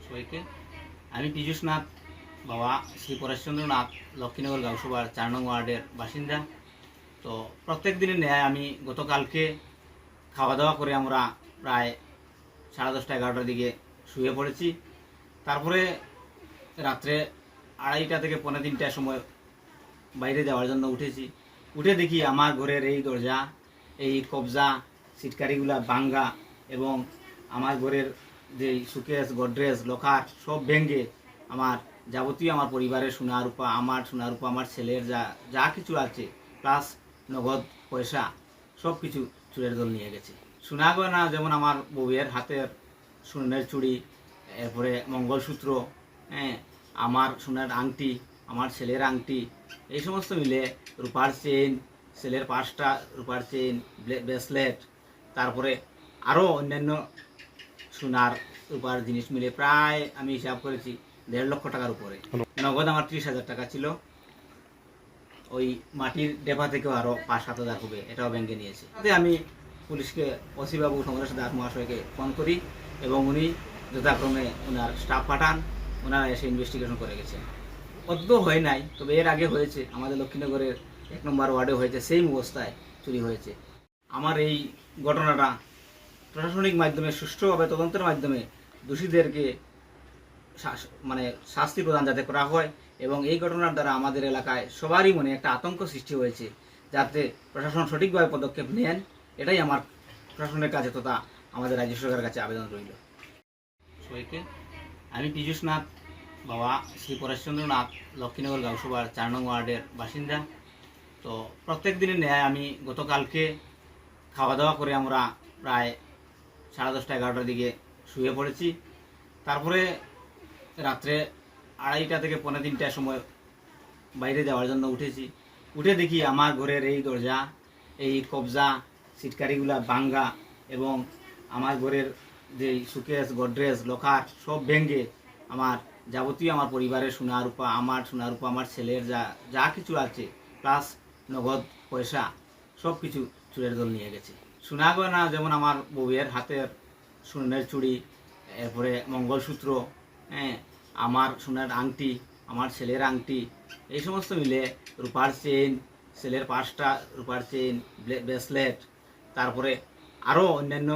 সবাইকে। আমি পীযূষ নাথ, বাবা শ্রী পরেশচন্দ্রনাথ, লক্ষ্মীনগর গাঁওসভার 4 নং ওয়ার্ডের বাসিন্দা। তো প্রত্যেক দিনের ন্যায় আমি গতকালকে খাওয়া দাওয়া করে আমরা প্রায় 10:30-11টার দিকে শুয়ে পড়েছি। তারপরে রাত্রে 2:30 থেকে 2:45টার সময় বাইরে যাওয়ার জন্য উঠেছি। উঠে দেখি আমার ঘরের এই দরজা, এই কবজা, সিটকারিগুলা ভাঙ্গা এবং আমার ঘরের যে সুকেস, গডরেজ, লকার সব ভেঙে আমার যাবতীয় আমার পরিবারের সোনা রূপা, আমার ছেলের যা কিছু আছে প্লাস নগদ পয়সা সব কিছু চুরের দল নিয়ে গেছে। সোনা গয়না যেমন আমার বউয়ের হাতের সোনার চুড়ি, এরপরে মঙ্গলসূত্র, আমার সোনার আংটি, আমার ছেলের আংটি, এই সমস্ত মিলে রূপার চেইন, ছেলের 5টা রূপার চেইন, ব্রেসলেট, তারপরে আরও অন্যান্য সোনার রূপার জিনিস মিলে প্রায় আমি হিসাব করেছি 1.5 লক্ষ টাকার উপরে। নগদ আমার 30,000 টাকা ছিল। ওই মাটির ডেপা থেকেও আরও 5-7 হাজার হবে, এটাও ব্যাংকে নিয়েছে। তাতে আমি পুলিশকে, ওসি বাবু সমরেশ দাস মহাশয়কে ফোন করি এবং উনি যথাক্রমে ওনার স্টাফ পাঠান। ওনারা এসে ইনভেস্টিগেশন করে গেছে। অদ্য হয় নাই, তবে এর আগে হয়েছে আমাদের লক্ষ্মীনগরের 1 নম্বর ওয়ার্ডে হয়েছে, সেম অবস্থায় চুরি হয়েছে। আমার এই ঘটনাটা প্রশাসনিক মাধ্যমে সুষ্ঠুভাবে তদন্তের মাধ্যমে দোষীদেরকে শাস্তি প্রদান যাতে করা হয় এবং এই ঘটনার দ্বারা আমাদের এলাকায় সবারই মনে একটা আতঙ্ক সৃষ্টি হয়েছে, যাতে প্রশাসন সঠিকভাবে পদক্ষেপ নেন। এটাই আমার প্রশাসনের কাছে তথা আমাদের রাজ্য সরকারের কাছে আবেদন রইল। সবাইকে। আমি পীযূষ নাথ, বাবা শ্রী পরেশচন্দ্রনাথ, লক্ষ্মীনগর গাঁওসভার 4 নং ওয়ার্ডের বাসিন্দা। তো প্রত্যেক দিনের ন্যায় আমি গতকালকে খাওয়া দাওয়া করে আমরা প্রায় 10:30-11টার দিকে শুয়ে পড়েছি। তারপরে রাত্রে 2:30 থেকে 2:45টার সময় বাইরে যাওয়ার জন্য উঠেছি। উঠে দেখি আমার ঘরের এই দরজা, এই কবজা, সিটকারিগুলা ভাঙ্গা এবং আমার ঘরের যে সুকেস, গডরেজ, লকার সব ভেঙে আমার যাবতীয় আমার পরিবারের সোনা রূপা, আমার ছেলের যা কিছু আছে প্লাস নগদ পয়সা সব কিছু চুরের দল নিয়ে গেছে। সোনা গয়না যেমন আমার বউয়ের হাতের সোনার চুড়ি, এরপরে মঙ্গলসূত্র, আমার সোনার আংটি, আমার ছেলের আংটি, এই সমস্ত মিলে রূপার চেইন, ছেলের 5টা রূপার চেইন, ব্রেসলেট, তারপরে আরও অন্যান্য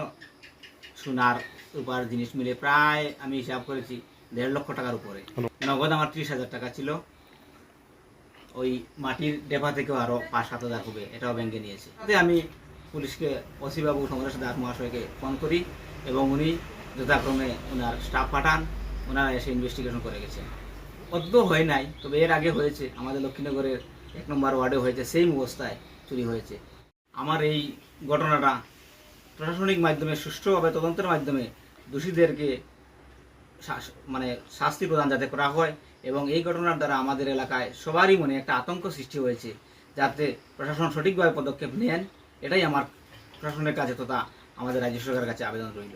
সোনার রূপার জিনিস মিলে প্রায় আমি হিসাব করেছি 1.5 লক্ষ টাকার উপরে। নগদ আমার 30,000 টাকা ছিল। ওই মাটির ডেপা থেকেও আরও 5-7 হাজার হবে, এটাও ব্যাংকে নিয়েছে। তাতে আমি পুলিশকে, ওসি বাবু সমরেশ দাস মহাশয়কে ফোন করি এবং উনি যথাক্রমে ওনার স্টাফ পাঠান। ওনারা এসে ইনভেস্টিগেশন করে গেছে। অদ্য হয় নাই, তবে এর আগে হয়েছে আমাদের লক্ষ্মীনগরের 1 নম্বর ওয়ার্ডে হয়েছে, সেম অবস্থায় চুরি হয়েছে। আমার এই ঘটনাটা প্রশাসনিক মাধ্যমে সুষ্ঠুভাবে তদন্তের মাধ্যমে দোষীদেরকে শাস্তি প্রদান যাতে করা হয় এবং এই ঘটনার দ্বারা আমাদের এলাকায় সবারই মনে একটা আতঙ্ক সৃষ্টি হয়েছে, যাতে প্রশাসন সঠিকভাবে পদক্ষেপ নেন। এটাই আমার প্রশাসনের কাছে তথা আমাদের রাজ্য সরকারের কাছে আবেদন রইল।